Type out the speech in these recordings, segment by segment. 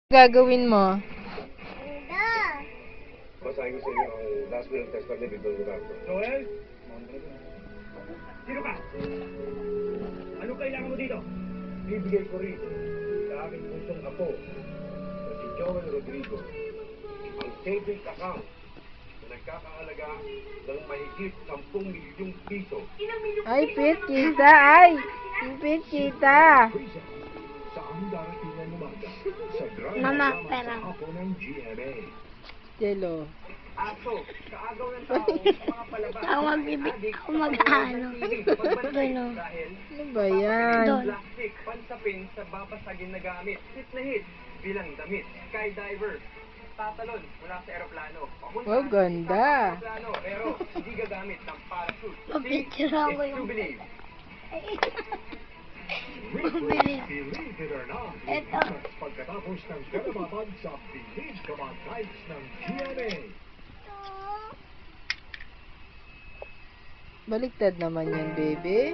Gagawin mo? Basahin ko sa inyo ang last will and testament ni Don Leonardo. Joel? Sino ka? Ano kailangan mo dito? Bibigay ko rin sa aking pusong apo na si Joel Rodrigo ang savings account na nagkakahalaga ng mahigit 10 milyong piso. Ay, Pit, kita! Ay! Pit, kita! Sa ang darating na umaga sa drama Mama, drama pera. sa hapon ng GMA. Jello. Aso, kaagaw ng tao, mga palabas. Ako mag-ano. Gano'n. Dahil Ano ba yan? Doon. plastic, pansapin sa babasagin na gamit. Hit na hit, bilang damit, skydiver, tatalon mula sa aeroplano. Papunta Wow, ganda. sa aeroplano, pero hindi gagamit ng parachute. See, Mapicturean ko it's to yung... believe. Believe. Believe it or not, Eto. pagkatapos ng karapatan sa Believe Ka Ba Nights ng GMA. Baliktad naman yan, baby.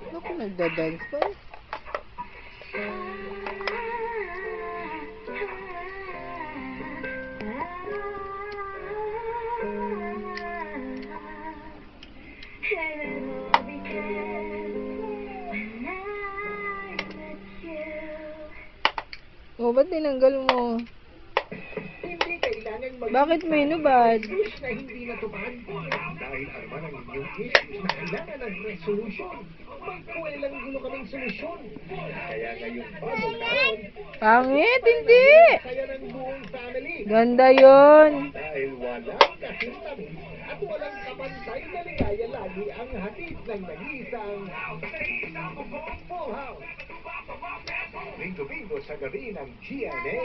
Naku, nagda-dance pa. Oh, ba't tinanggal mo? Hindi kailangan Bakit may inubad? na hindi natupad. Dahil ano man ang inyong issues na kailangan ng resolution, magkuwelang gulo kaming solusyon. Kaya ngayong bagong taon, Pangit, hindi! kaya ng buong family. Ganda yon. Dahil walang kahintamin at walang kapantay na ligaya lagi ang hatid ng nag-iisang Full House. Bingo-bingo sa gabi ng GMA.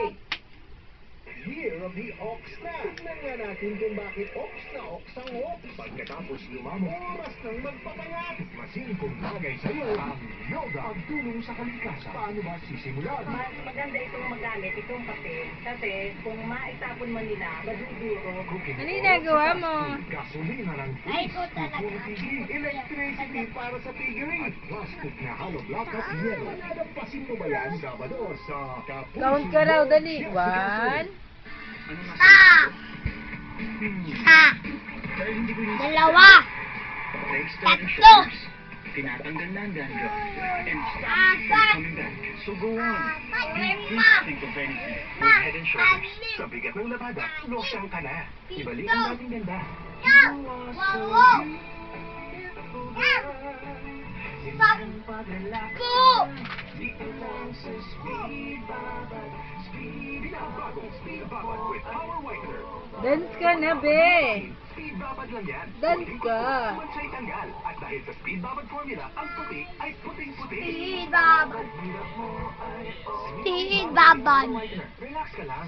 Year of the Ox na. Tignan nga natin kung bakit Ox na Ox ang Ox. Pagkatapos lumamang oras ng magpapayat. Masinipong bagay sa iyo ang yoga. Pagtulong sa kalikasan. Paano ba sisimulan? Mas maganda itong magamit, itong papel. Kasi kung maitapon man nila, maduduro. Cooking Ano oil ginagawa sa mo? plastic, gasolina ng Ay, grease, ko talaga. electricity, electricity para sa piggery. At plastic na hollow block at yellow. Nadapasin mo ba yan Sabado sa Kapuso Count ka raw, Mo, dali. Jessica 1, Isa. Dalawa. Tatlo. Tinatanggal na ang dandruff and stop Apat. coming back. So go on. Lima. Think of anything with Head and Shoulders. Sa bigat ng labada, losyang ka na. Ibalik ang dating ganda. Wow. Sampu. Pinakabagong Speed Babad with Power Whitener. dance ka na, be. Speed Babad lang yan. Dance ka. Huwag siya'y tanggal. At dahil sa Speed Babad formula, ang puti ay puting-puti. Speed babad. Speed babad. Relax ka lang.